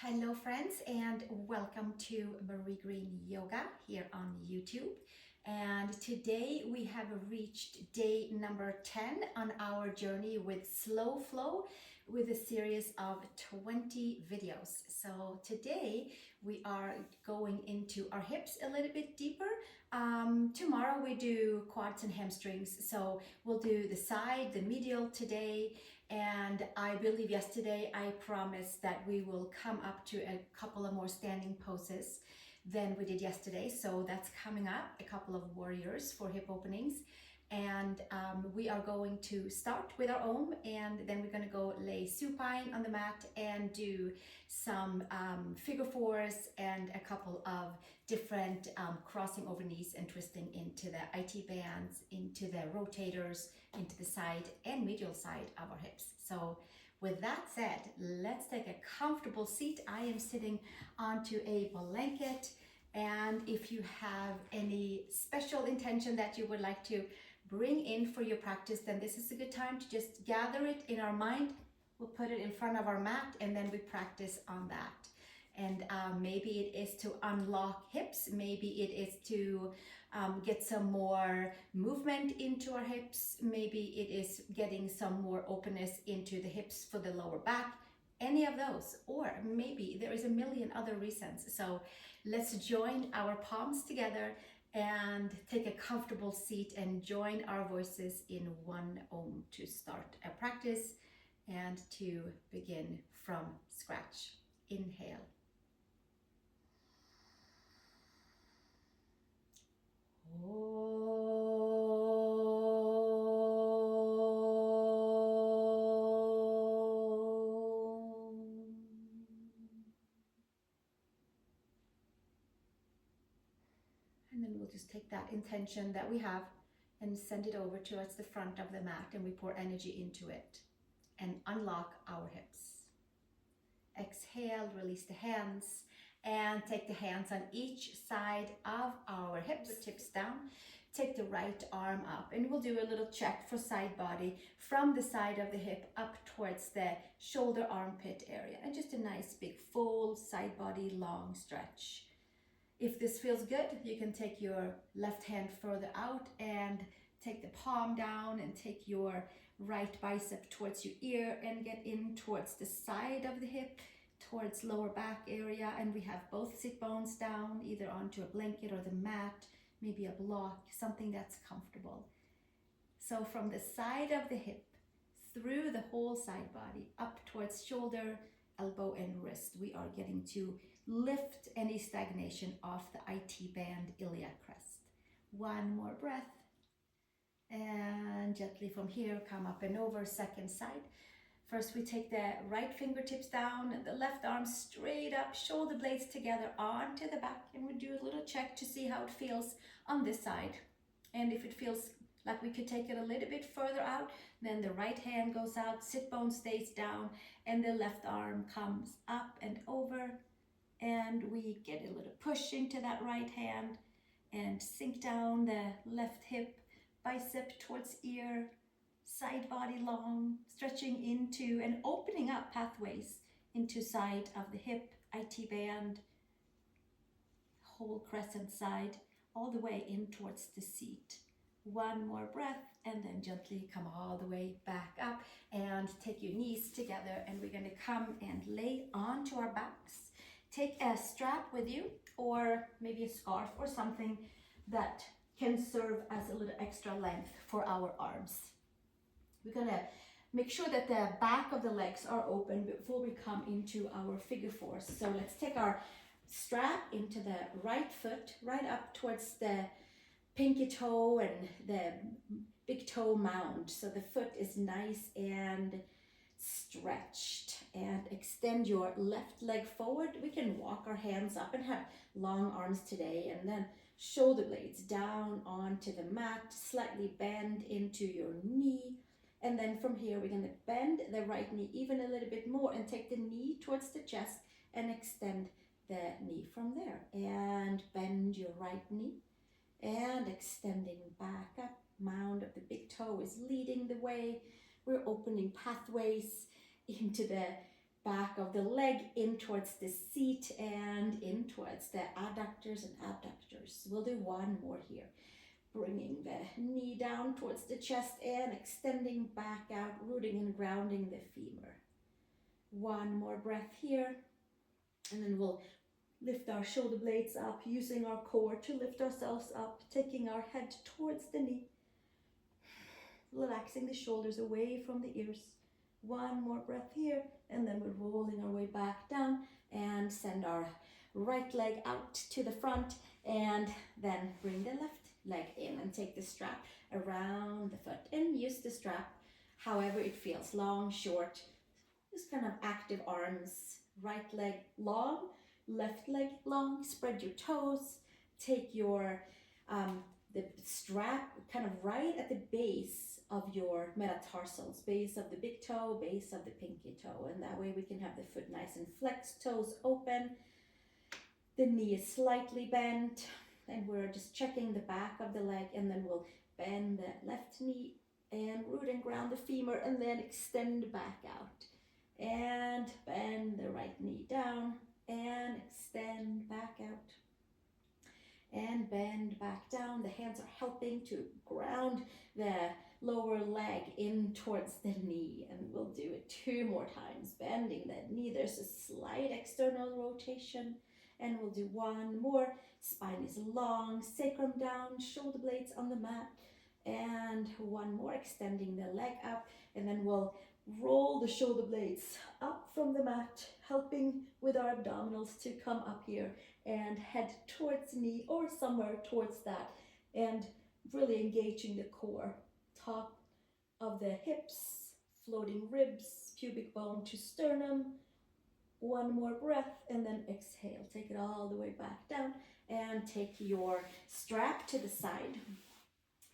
Hello friends, and welcome to Marie Green Yoga here on YouTube. And today we have reached day number 10 on our journey with Slow Flow with a series of 20 videos. So today we are going into our hips a little bit deeper. Tomorrow we do quads and hamstrings. So we'll do the side, the medial today. And I believe yesterday I promised that we will come up to a couple of more standing poses than we did yesterday. So that's coming up, a couple of warriors for hip openings. And we are going to start with our Om, and then we're going to go lay supine on the mat and do some figure fours and a couple of different crossing over knees and twisting into the IT bands, into the rotators, into the side and medial side of our hips. So with that said, let's take a comfortable seat. I am sitting onto a blanket, and if you have any special intention that you would like to bring in for your practice, then this is a good time to just gather it in our mind. We'll put it in front of our mat and then we practice on that. And maybe it is to unlock hips, maybe it is to get some more movement into our hips, maybe it is getting some more openness into the hips for the lower back, any of those, or maybe there is a million other reasons. So let's join our palms together and take a comfortable seat and join our voices in one Om to start a practice and to begin from scratch. Inhale. And then we'll just take that intention that we have and send it over towards the front of the mat, and we pour energy into it and unlock our hips. Exhale, release the hands, and take the hands on each side of our hips, the tips down. Take the right arm up, and we'll do a little check for side body from the side of the hip up towards the shoulder armpit area, and just a nice big full side body long stretch. If this feels good, you can take your left hand further out and take the palm down and take your right bicep towards your ear and get in towards the side of the hip, towards lower back area. And we have both sit bones down, either onto a blanket or the mat, maybe a block, something that's comfortable. So from the side of the hip, through the whole side body, up towards shoulder, elbow and wrist, we are getting to lift any stagnation off the IT band iliac crest. One more breath. And gently from here, come up and over, second side. First, we take the right fingertips down and the left arm straight up, shoulder blades together onto the back. And we do a little check to see how it feels on this side. And if it feels like we could take it a little bit further out, then the right hand goes out, sit bone stays down, and the left arm comes up and over. And we get a little push into that right hand and sink down the left hip, bicep towards ear, side body long, stretching into and opening up pathways into side of the hip, IT band, whole crescent side, all the way in towards the seat. One more breath, and then gently come all the way back up and take your knees together, and we're going to come and lay onto our backs. Take a strap with you, or maybe a scarf or something that can serve as a little extra length for our arms. We're going to make sure that the back of the legs are open before we come into our figure fours. So let's take our strap into the right foot, right up towards the pinky toe and the big toe mound. So the foot is nice and stretched, and extend your left leg forward. We can walk our hands up and have long arms today, and then shoulder blades down onto the mat, slightly bend into your knee. And then from here, we're going to bend the right knee even a little bit more and take the knee towards the chest and extend the knee from there. And bend your right knee and extending back up. Mound of the big toe is leading the way. We're opening pathways into the back of the leg in towards the seat and in towards the adductors and abductors. We'll do one more here. Bringing the knee down towards the chest and extending back out, rooting and grounding the femur. One more breath here. And then we'll lift our shoulder blades up, using our core to lift ourselves up, taking our head towards the knee. Relaxing the shoulders away from the ears. One more breath here, and then we're rolling our way back down and send our right leg out to the front, and then bring the left leg in and take the strap around the foot and use the strap however it feels, long, short, just kind of active arms. Right leg long, left leg long, spread your toes, take your the strap kind of right at the base of your metatarsals, base of the big toe, base of the pinky toe, and that way we can have the foot nice and flexed, toes open, the knee is slightly bent, and we're just checking the back of the leg, and then we'll bend the left knee and root and ground the femur, and then extend back out, and bend the right knee down, and extend back out, and bend back down. The hands are helping to ground the lower leg in towards the knee, and we'll do it 2 more times, bending the knee. There's a slight external rotation, and we'll do 1 more. Spine is long, sacrum down, shoulder blades on the mat, and 1 more, extending the leg up, and then we'll roll the shoulder blades up from the mat, helping with our abdominals to come up here and head towards knee or somewhere towards that, and really engaging the core, top of the hips, floating ribs, pubic bone to sternum. 1 more breath, and then exhale. Take it all the way back down, and take your strap to the side.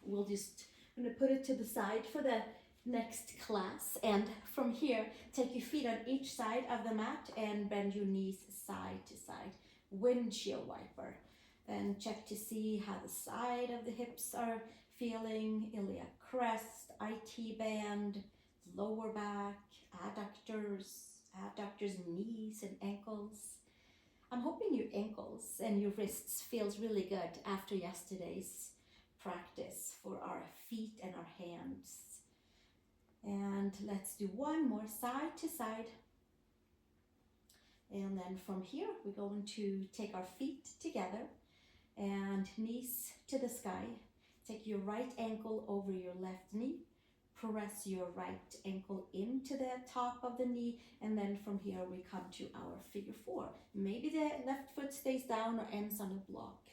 I'm going to put it to the side for the next class, and from here take your feet on each side of the mat and bend your knees side to side, windshield wiper, and check to see how the side of the hips are feeling, iliac crest, IT band, lower back, adductors, knees and ankles. I'm hoping your ankles and your wrists feels really good after yesterday's practice for our feet and our hands. And let's do 1 more side to side. And then from here, we're going to take our feet together and knees to the sky. Take your right ankle over your left knee. Press your right ankle into the top of the knee, and then from here we come to our figure 4. Maybe the left foot stays down or ends on a block.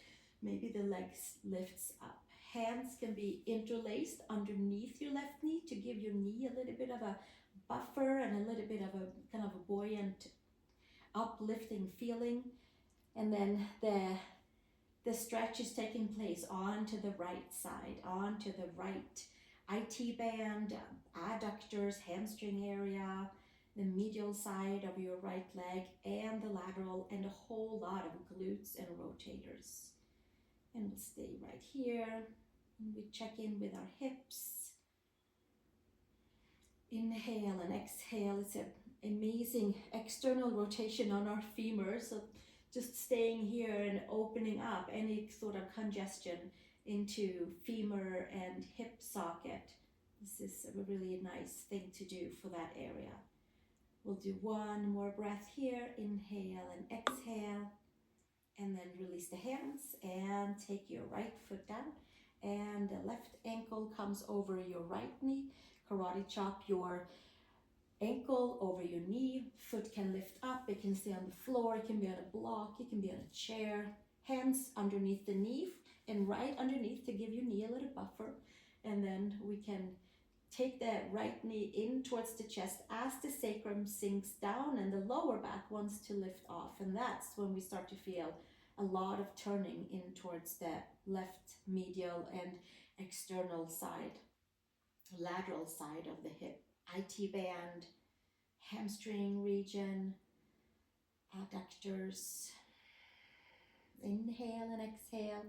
Maybe the legs lifts up. Hands can be interlaced underneath your left knee to give your knee a little bit of a buffer and a little bit of a kind of a buoyant, uplifting feeling. And then the stretch is taking place onto the right side, onto the right IT band, adductors, hamstring area, the medial side of your right leg, and the lateral, and a whole lot of glutes and rotators. And we'll stay right here. And we check in with our hips. Inhale and exhale. It's an amazing external rotation on our femur. So just staying here and opening up any sort of congestion into femur and hip socket. This is a really nice thing to do for that area. We'll do 1 more breath here. Inhale and exhale. And then release the hands and take your right foot down. And the left ankle comes over your right knee. Karate chop your ankle over your knee. Foot can lift up. It can stay on the floor. It can be on a block. It can be on a chair. Hands underneath the knee and right underneath to give your knee a little buffer. And then we can take the right knee in towards the chest as the sacrum sinks down and the lower back wants to lift off. And that's when we start to feel a lot of turning in towards the left medial and external side, lateral side of the hip, IT band, hamstring region, adductors. Inhale and exhale,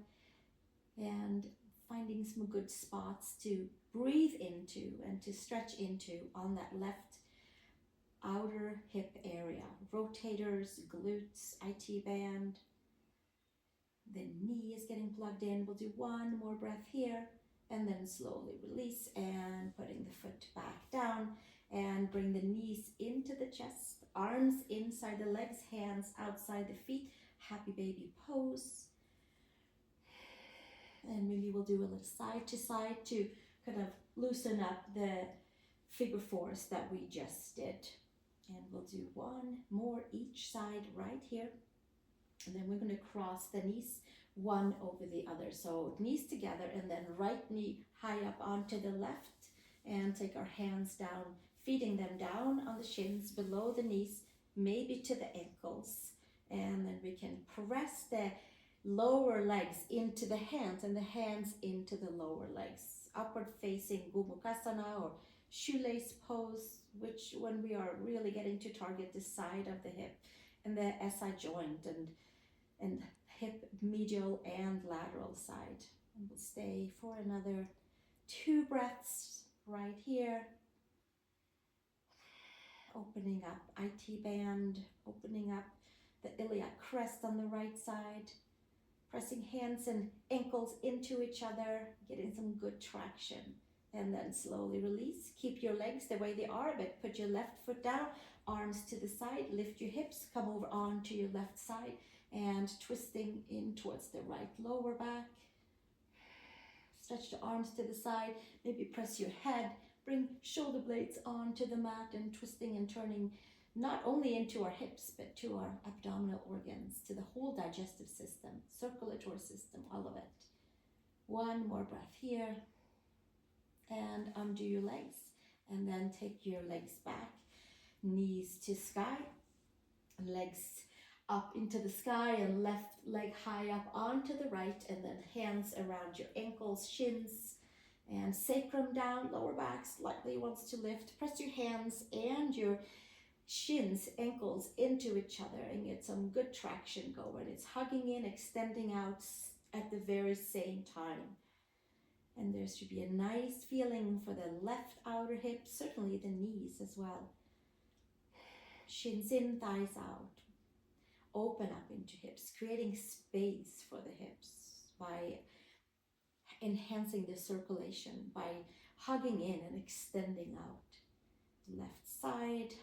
and finding some good spots to breathe into and to stretch into on that left outer hip area. Rotators, glutes, IT band. The knee is getting plugged in. We'll do one more breath here and then slowly release and putting the foot back down and bring the knees into the chest, arms inside the legs, hands outside the feet. Happy baby pose. And maybe we'll do a little side to side to kind of loosen up the figure fours that we just did. And we'll do one more each side right here. And then we're going to cross the knees one over the other. So knees together and then right knee high up onto the left and take our hands down, feeding them down on the shins below the knees, maybe to the ankles. And then we can press the lower legs into the hands and the hands into the lower legs. Upward facing Gomukasana or shoelace pose, which when we are really getting to target the side of the hip and the SI joint and hip medial and lateral side. And we'll stay for another 2 breaths right here. Opening up IT band, opening up the iliac crest on the right side, pressing hands and ankles into each other, getting some good traction. And then slowly release. Keep your legs the way they are, but put your left foot down, arms to the side, lift your hips, come over onto your left side, and twisting in towards the right lower back. Stretch the arms to the side, maybe press your head, bring shoulder blades onto the mat and twisting and turning not only into our hips, but to our abdominal organs, to the whole digestive system, circulatory system, all of it. One more breath here. And undo your legs and then take your legs back, knees to sky, legs up into the sky and left leg high up onto the right, and then hands around your ankles, shins, and sacrum down, lower back slightly wants to lift. Press your hands and your shins, ankles into each other and get some good traction going. It's hugging in, extending out at the very same time. And there should be a nice feeling for the left outer hip, certainly the knees as well. Shins in, thighs out. Open up into hips, creating space for the hips by enhancing the circulation, by hugging in and extending out. Left side,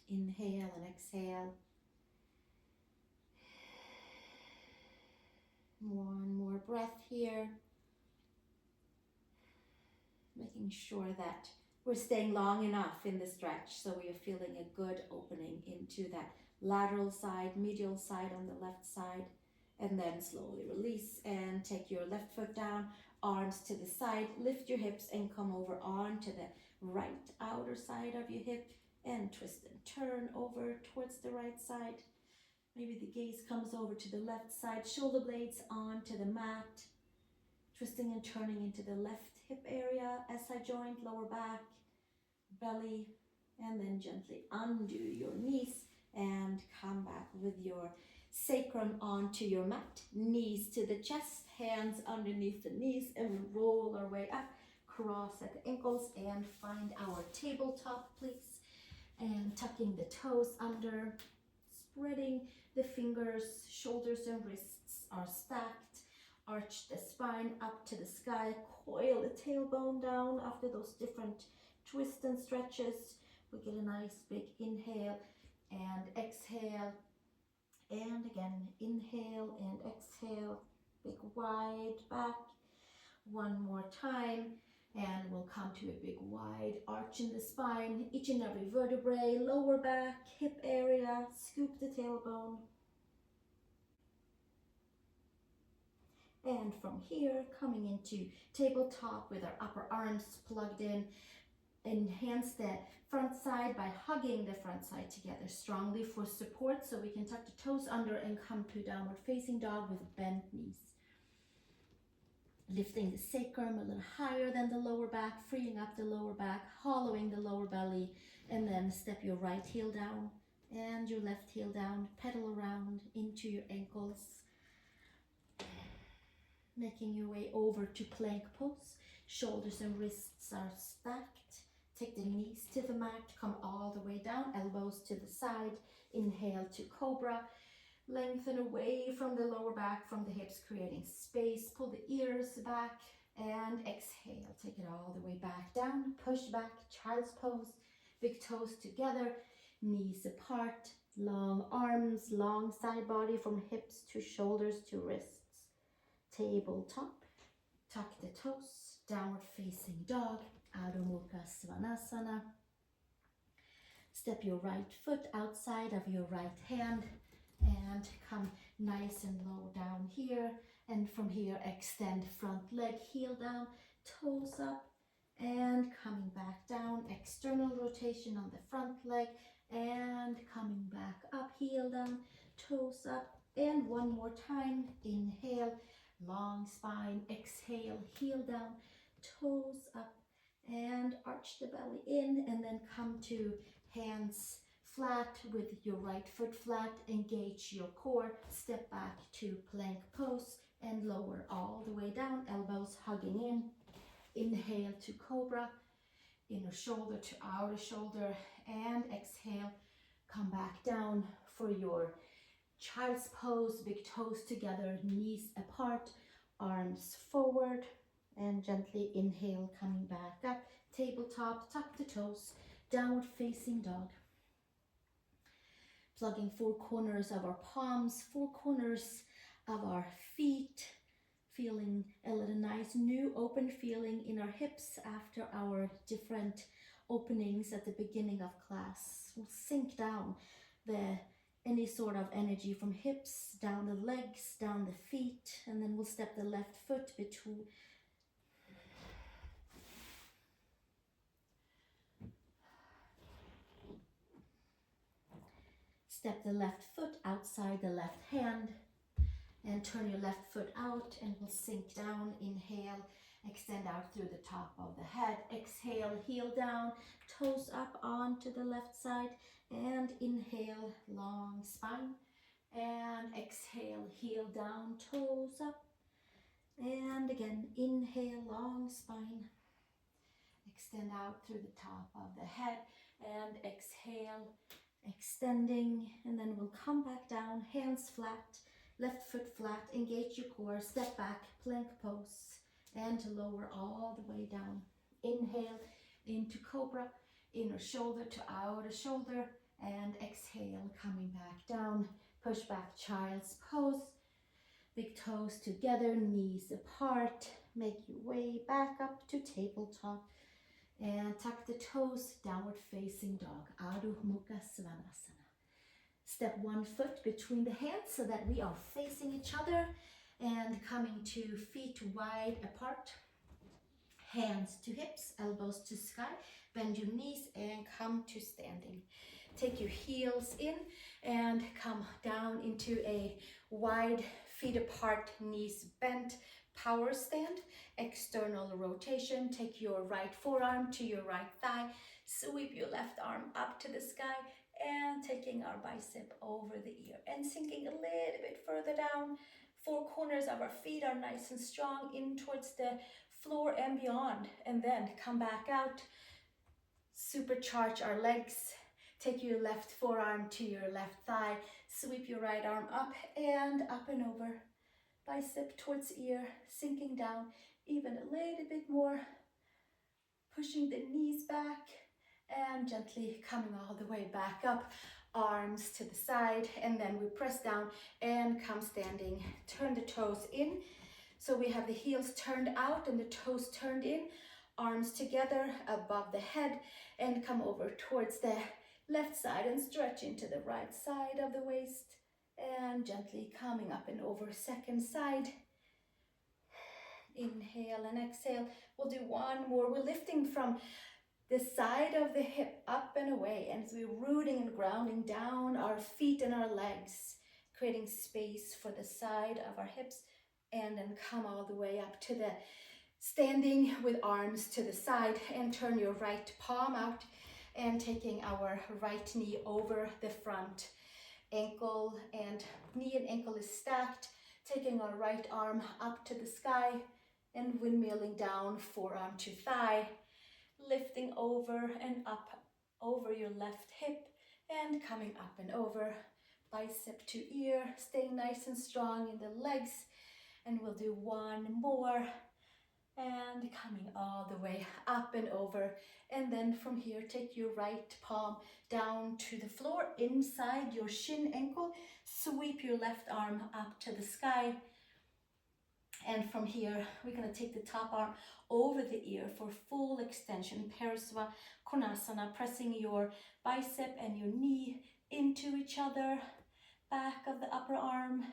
inhale and exhale. One more breath here. Making sure that we're staying long enough in the stretch so we are feeling a good opening into that lateral side, medial side on the left side, and then slowly release and take your left foot down, arms to the side, lift your hips and come over onto the right outer side of your hip and twist and turn over towards the right side. Maybe the gaze comes over to the left side, shoulder blades onto the mat, twisting and turning into the left hip area, SI joint, lower back, belly, and then gently undo your knees and come back with your sacrum onto your mat, knees to the chest, hands underneath the knees, and we roll our way up, cross at the ankles, and find our tabletop, please. And tucking the toes under, spreading the fingers, shoulders and wrists are stacked. Arch the spine up to the sky, coil the tailbone down after those different twists and stretches. We get a nice big inhale and exhale, and again inhale and exhale, big wide back. One more time, and we'll come to a big wide arch in the spine, each and every vertebrae, lower back, hip area, scoop the tailbone. And from here, coming into tabletop with our upper arms plugged in, enhance the front side by hugging the front side together strongly for support, so we can tuck the toes under and come to downward facing dog with bent knees. Lifting the sacrum a little higher than the lower back, freeing up the lower back, hollowing the lower belly, and then step your right heel down and your left heel down, pedal around into your ankles. Making your way over to plank pose. Shoulders and wrists are stacked. Take the knees to the mat, come all the way down, elbows to the side. Inhale to cobra. Lengthen away from the lower back, from the hips, creating space. Pull the ears back and exhale. Take it all the way back down. Push back, child's pose. Big toes together, knees apart. Long arms, long side body from hips to shoulders to wrists. Tabletop. Tuck the toes. Downward facing dog. Adho Mukha Svanasana. Step your right foot outside of your right hand and come nice and low down here. And from here, extend front leg, heel down, toes up, and coming back down. External rotation on the front leg and coming back up, heel down, toes up. And one more time, inhale, long spine, exhale, heel down, toes up, and arch the belly in, and then come to hands flat with your right foot flat. Engage your core. Step back to plank pose and lower all the way down. Elbows hugging in. Inhale to cobra. Inner shoulder to outer shoulder. And exhale. Come back down for your child's pose. Big toes together, knees apart, arms forward. And gently inhale, coming back up. Tabletop, tuck the toes. Downward facing dog. Plugging four corners of our palms, four corners of our feet. Feeling a little nice new open feeling in our hips after our different openings at the beginning of class. We'll sink down any sort of energy from hips, down the legs, down the feet, and then we'll step the left foot between. Step the left foot outside the left hand and turn your left foot out, and we'll sink down. Inhale, extend out through the top of the head. Exhale, heel down, toes up onto the left side, and inhale, long spine. And exhale, heel down, toes up. And again, inhale, long spine. Extend out through the top of the head, and exhale, extending, and then we'll come back down, hands flat, left foot flat, engage your core, step back, plank pose, and lower all the way down. Inhale into cobra, inner shoulder to outer shoulder, and exhale, coming back down, push back, child's pose, big toes together, knees apart, make your way back up to tabletop. And tuck the toes, downward facing dog, Adho Mukha Svanasana. Step one foot between the hands so that we are facing each other and coming to feet wide apart. Hands to hips, elbows to sky. Bend your knees and come to standing. Take your heels in and come down into a wide feet apart, knees bent, power stand. External rotation. Take your right forearm to your right thigh. Sweep your left arm up to the sky and taking our bicep over the ear and sinking a little bit further down. Four corners of our feet are nice and strong in towards the floor and beyond. And then come back out. Supercharge our legs. Take your left forearm to your left thigh. Sweep your right arm up and over. Bicep towards ear, sinking down even a little bit more. Pushing the knees back and gently coming all the way back up. Arms to the side, and then we press down and come standing. Turn the toes in. So we have the heels turned out and the toes turned in. Arms together above the head and come over towards the left side and stretch into the right side of the waist. And gently coming up and over second side. Inhale and exhale. We'll do one more. We're lifting from the side of the hip up and away, and we're rooting and grounding down our feet and our legs, creating space for the side of our hips, and then come all the way up to the standing with arms to the side, and turn your right palm out and taking our right knee over the front ankle, and knee and ankle is stacked, taking our right arm up to the sky and windmilling down, forearm to thigh, lifting over and up over your left hip and coming up and over, bicep to ear, staying nice and strong in the legs. And we'll do one more, and coming all the way up and over. And then from here, take your right palm down to the floor, inside your shin ankle, sweep your left arm up to the sky. And from here, we're gonna take the top arm over the ear for full extension, Parasva Konasana, pressing your bicep and your knee into each other, back of the upper arm,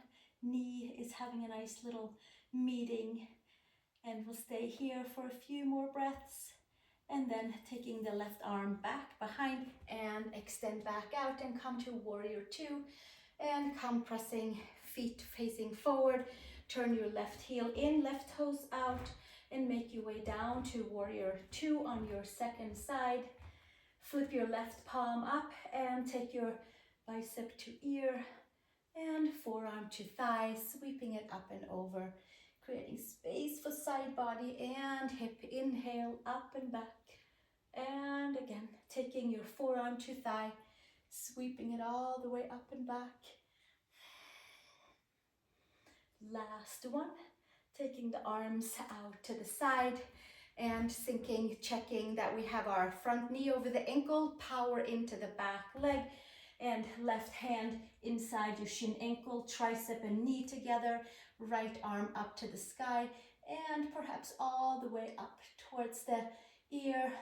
knee is having a nice little meeting. And we'll stay here for a few more breaths, and then taking the left arm back behind and extend back out and come to warrior two, and come pressing feet facing forward. Turn your left heel in, left toes out, and make your way down to warrior two on your second side. Flip your left palm up and take your bicep to ear and forearm to thigh, sweeping it up and over, creating space for side body and hip. Inhale, up and back. And again, taking your forearm to thigh, sweeping it all the way up and back. Last one, taking the arms out to the side and sinking, checking that we have our front knee over the ankle, power into the back leg, and left hand inside your shin ankle, tricep and knee together, right arm up to the sky, and perhaps all the way up towards the ear,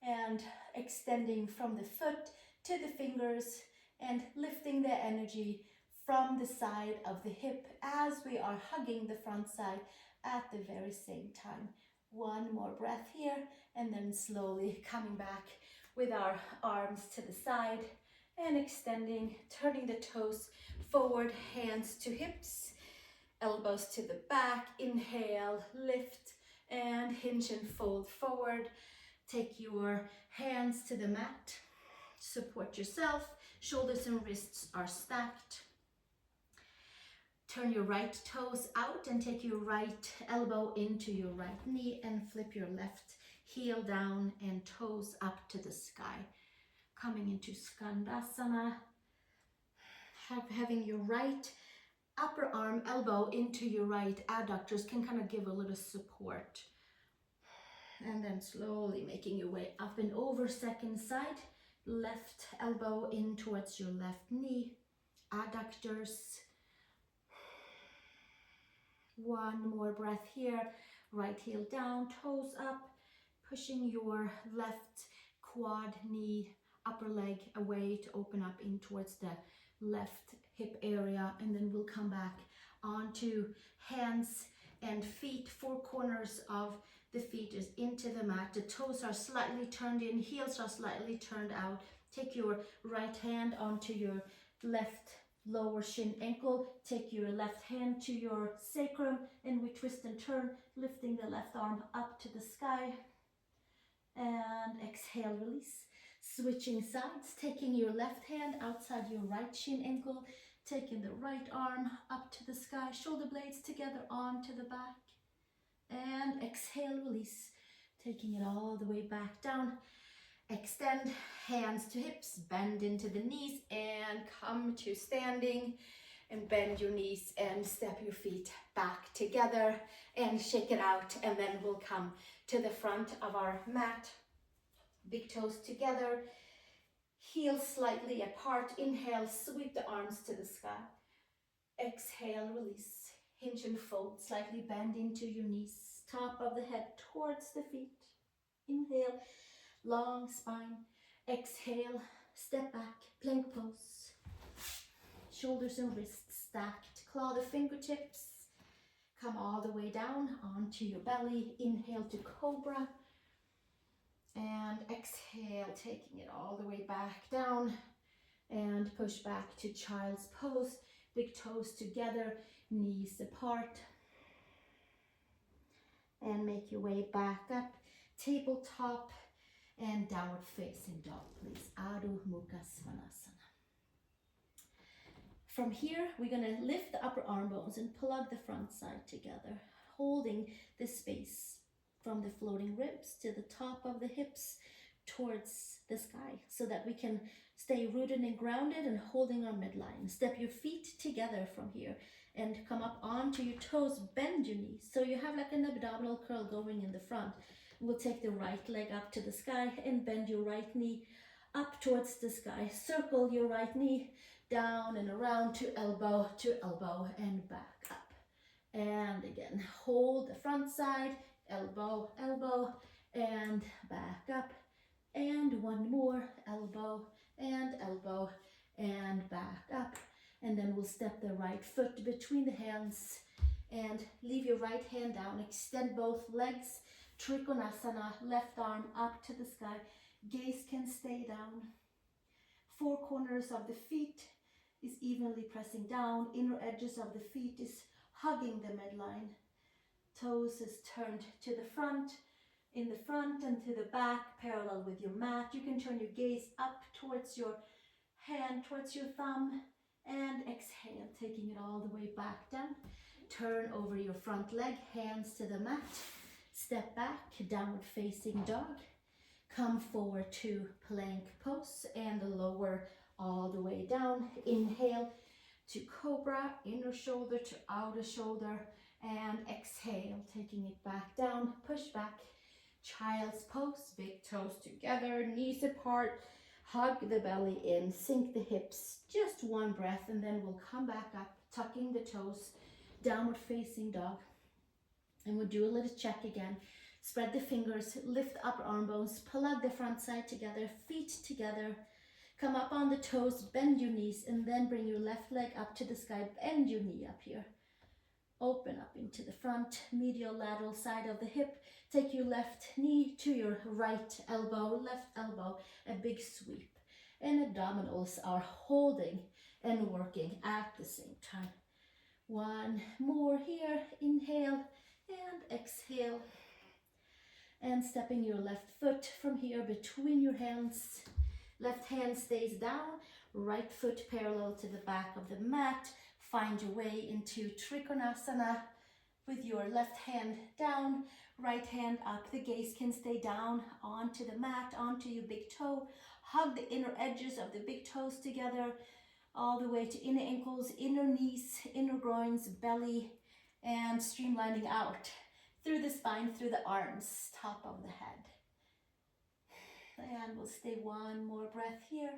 and extending from the foot to the fingers and lifting the energy from the side of the hip as we are hugging the front side at the very same time. One more breath here, and then slowly coming back with our arms to the side and extending, turning the toes forward, hands to hips, elbows to the back. Inhale, lift and hinge and fold forward. Take your hands to the mat, support yourself, shoulders and wrists are stacked. Turn your right toes out and take your right elbow into your right knee and flip your left heel down and toes up to the sky. Coming into Skandasana, having your right upper arm, elbow into your right adductors can kind of give a little support. And then slowly making your way up and over, second side, left elbow in towards your left knee, adductors. One more breath here, right heel down, toes up, pushing your left quad knee, upper leg away to open up in towards the left hip area, and then we'll come back onto hands and feet. Four corners of the feet is into the mat. The toes are slightly turned in, heels are slightly turned out. Take your right hand onto your left lower shin ankle. Take your left hand to your sacrum, and we twist and turn, lifting the left arm up to the sky. And exhale, release. Switching sides, taking your left hand outside your right shin ankle, taking the right arm up to the sky, shoulder blades together onto the back. And exhale, release, taking it all the way back down. Extend, hands to hips, bend into the knees and come to standing, and bend your knees and step your feet back together and shake it out, and then we'll come to the front of our mat. Big toes together, heels slightly apart. Inhale, sweep the arms to the sky. Exhale, release, hinge and fold, slightly bend into your knees, top of the head towards the feet. Inhale, long spine. Exhale, step back, plank pose. Shoulders and wrists stacked, claw the fingertips. Come all the way down onto your belly. Inhale to cobra. And exhale, taking it all the way back down. And push back to child's pose. Big toes together, knees apart. And make your way back up. Tabletop and downward facing dog, please. Adho Mukha Svanasana. From here, we're gonna lift the upper arm bones and plug the front side together, holding the space from the floating ribs to the top of the hips towards the sky, so that we can stay rooted and grounded and holding our midline. Step your feet together from here and come up onto your toes, bend your knees. So you have like an abdominal curl going in the front. We'll take the right leg up to the sky and bend your right knee up towards the sky. Circle your right knee down and around to elbow and back up. And again, hold the front side, elbow, elbow, and back up. And one more, elbow, and back up. And then we'll step the right foot between the hands and leave your right hand down. Extend both legs, Trikonasana, left arm up to the sky. Gaze can stay down. Four corners of the feet is evenly pressing down. Inner edges of the feet is hugging the midline. Toes is turned to the front, in the front and to the back, parallel with your mat. You can turn your gaze up towards your hand, towards your thumb, and exhale, taking it all the way back down. Turn over your front leg, hands to the mat. Step back, downward facing dog. Come forward to plank pose and lower all the way down. Inhale to cobra, inner shoulder to outer shoulder, and exhale, taking it back down. Push back, child's pose, big toes together, knees apart. Hug the belly in, sink the hips, just one breath, and then we'll come back up, tucking the toes, downward facing dog. And we'll do a little check again. Spread the fingers, lift upper arm bones, plug the front side together, feet together. Come up on the toes, bend your knees, and then bring your left leg up to the sky, bend your knee up here. Open up into the front, medial lateral side of the hip. Take your left knee to your right elbow, a big sweep. And abdominals are holding and working at the same time. One more here, inhale and exhale. And stepping your left foot from here between your hands. Left hand stays down, right foot parallel to the back of the mat. Find your way into Trikonasana with your left hand down, right hand up. The gaze can stay down onto the mat, onto your big toe. Hug the inner edges of the big toes together, all the way to inner ankles, inner knees, inner groins, belly, and streamlining out through the spine, through the arms, top of the head. And we'll stay one more breath here.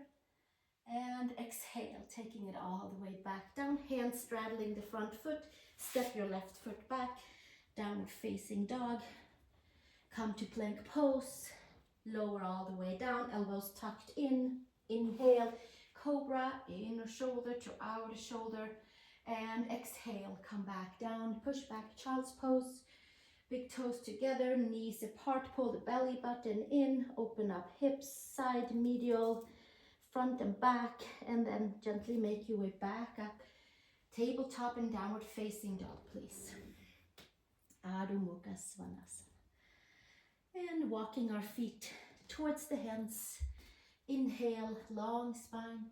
And exhale, taking it all the way back down. Hands straddling the front foot. Step your left foot back. Downward facing dog. Come to plank pose. Lower all the way down. Elbows tucked in. Inhale, cobra, inner shoulder to outer shoulder. And exhale, come back down. Push back, child's pose. Big toes together, knees apart. Pull the belly button in. Open up hips, side, medial, front and back, and then gently make your way back up. Tabletop and downward facing dog, please. Adho Mukha Svanasana. And walking our feet towards the hands. Inhale, long spine.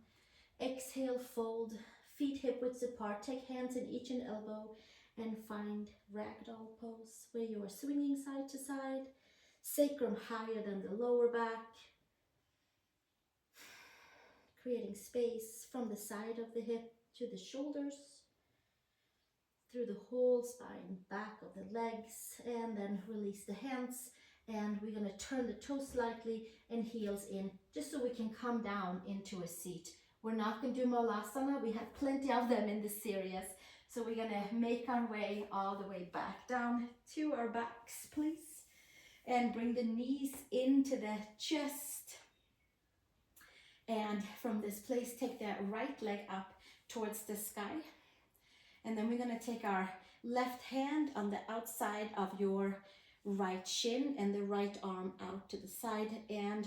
Exhale, fold. Feet hip widths apart. Take hands in each and elbow and find ragdoll pose where you are swinging side to side. Sacrum higher than the lower back. Creating space from the side of the hip to the shoulders, through the whole spine, back of the legs, and then release the hands. And we're going to turn the toes slightly and heels in, just so we can come down into a seat. We're not going to do Malasana. We have plenty of them in this series. So we're going to make our way all the way back down to our backs, please. And bring the knees into the chest. And from this place, take that right leg up towards the sky. And then we're going to take our left hand on the outside of your right shin and the right arm out to the side. And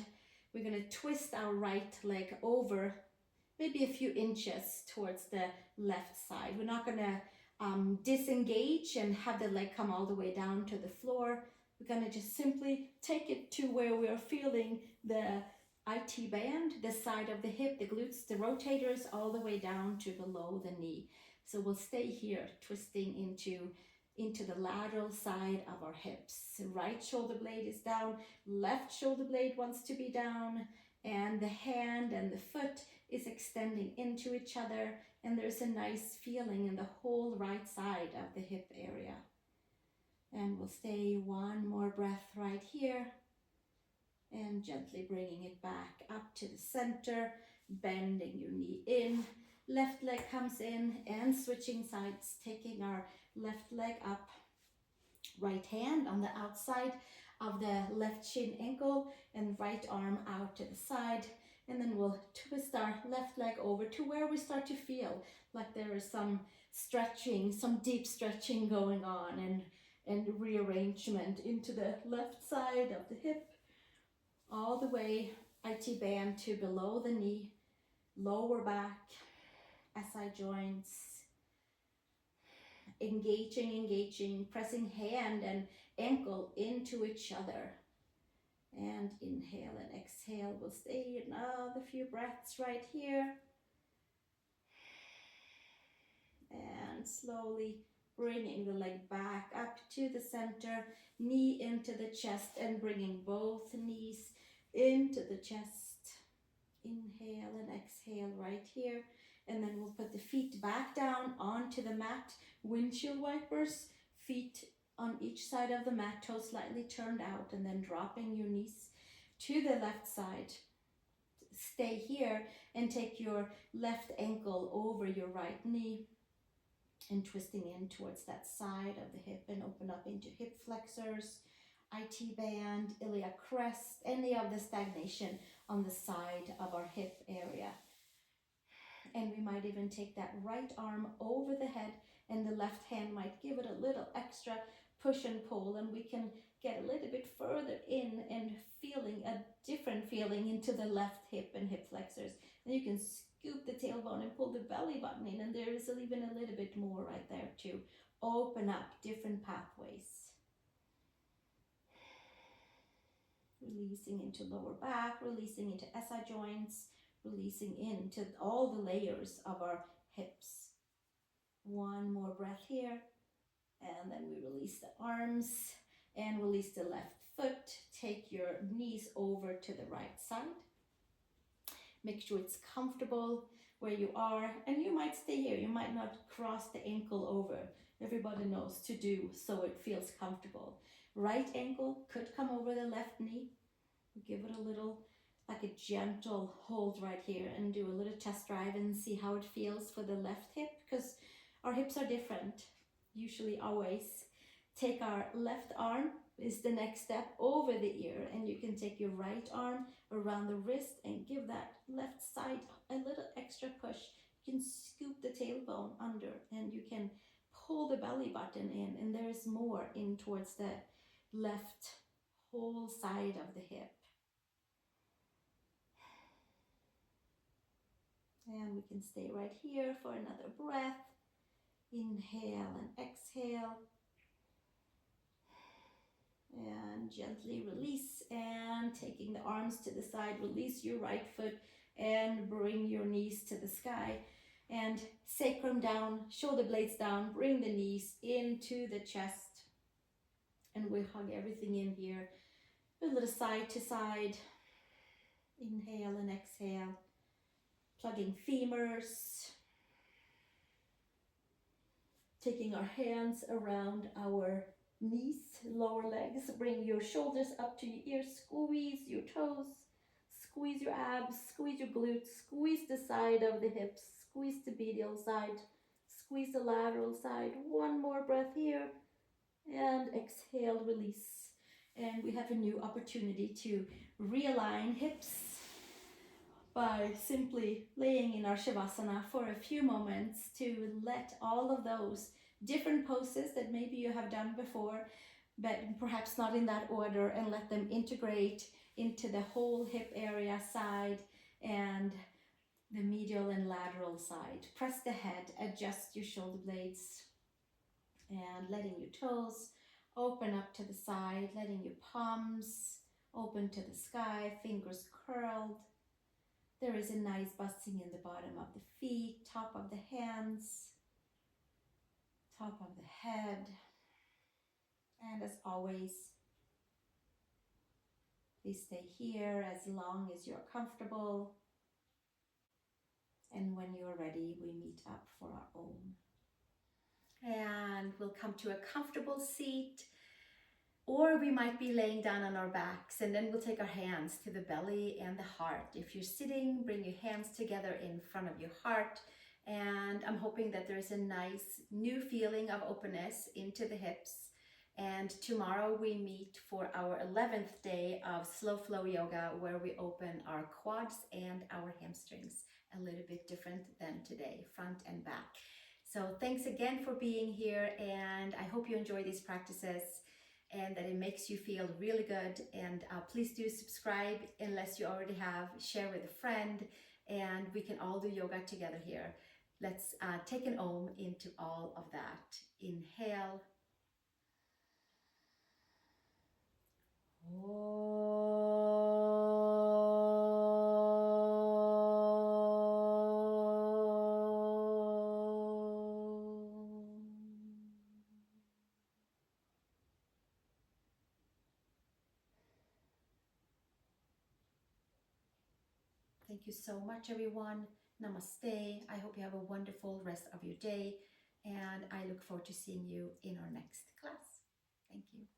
we're going to twist our right leg over maybe a few inches towards the left side. We're not going to disengage and have the leg come all the way down to the floor. We're going to just simply take it to where we're feeling the IT band, the side of the hip, the glutes, the rotators, all the way down to below the knee. So we'll stay here, twisting into into the lateral side of our hips. Right shoulder blade is down, left shoulder blade wants to be down, and the hand and the foot is extending into each other, and there's a nice feeling in the whole right side of the hip area. And we'll stay one more breath right here, and gently bringing it back up to the center, bending your knee in, left leg comes in, and switching sides, taking our left leg up, right hand on the outside of the left shin ankle, and right arm out to the side. And then we'll twist our left leg over to where we start to feel like there is some stretching, some deep stretching going on, and rearrangement into the left side of the hip, all the way IT band to below the knee, lower back, SI joints, engaging, pressing hand and ankle into each other. And inhale and exhale. We'll stay another few breaths right here. And slowly bringing the leg back up to the center, knee into the chest, and bringing both knees into the chest. Inhale and exhale right here. And then we'll put the feet back down onto the mat, windshield wipers, feet on each side of the mat, toes slightly turned out, and then dropping your knees to the left side. Stay here and take your left ankle over your right knee and twisting in towards that side of the hip, and open up into hip flexors, IT band, iliac crest, any of the stagnation on the side of our hip area. And we might even take that right arm over the head, and the left hand might give it a little extra push and pull, and we can get a little bit further in and feeling a different feeling into the left hip and hip flexors. And you can scoop the tailbone and pull the belly button in, and there is even a little bit more right there to open up different pathways. Releasing into lower back, releasing into SI joints, releasing into all the layers of our hips. One more breath here, and then we release the arms and release the left foot. Take your knees over to the right side. Make sure it's comfortable where you are, and you might stay here. You might not cross the ankle over. Everybody knows to do so it feels comfortable. Right ankle could come over the left knee. Give it a little, like a gentle hold right here, and do a little test drive and see how it feels for the left hip, because our hips are different, usually always. Take our left arm is the next step over the ear, and you can take your right arm around the wrist and give that left side a little extra push. You can scoop the tailbone under, and you can pull the belly button in, and there's more in towards the left whole side of the hip. And we can stay right here for another breath. Inhale and exhale. And gently release, and taking the arms to the side, release your right foot and bring your knees to the sky. And sacrum down, shoulder blades down, bring the knees into the chest. And we hug everything in here. A little side to side. Inhale and exhale. Plugging femurs, taking our hands around our knees, lower legs, bring your shoulders up to your ears, squeeze your toes, squeeze your abs, squeeze your glutes, squeeze the side of the hips, squeeze the medial side, squeeze the lateral side. One more breath here, and exhale, release. And we have a new opportunity to realign hips by simply laying in our Shavasana for a few moments to let all of those different poses that maybe you have done before, but perhaps not in that order, and let them integrate into the whole hip area side and the medial and lateral side. Press the head, adjust your shoulder blades, and letting your toes open up to the side, letting your palms open to the sky, fingers curled. There is a nice busting in the bottom of the feet, top of the hands, top of the head. And as always, please stay here as long as you're comfortable. And when you're ready, we meet up for our own. And we'll come to a comfortable seat, or we might be laying down on our backs, and then we'll take our hands to the belly and the heart. If you're sitting, bring your hands together in front of your heart. And I'm hoping that there's a nice new feeling of openness into the hips. And tomorrow we meet for our 11th day of slow flow yoga, where we open our quads and our hamstrings, a little bit different than today, front and back. So thanks again for being here, and I hope you enjoy these practices and that it makes you feel really good. And please do subscribe unless you already have, share with a friend, and we can all do yoga together here. Let's take an Om into all of that. Inhale. Thank you so much, everyone. Namaste. I hope you have a wonderful rest of your day, and I look forward to seeing you in our next class. Thank you.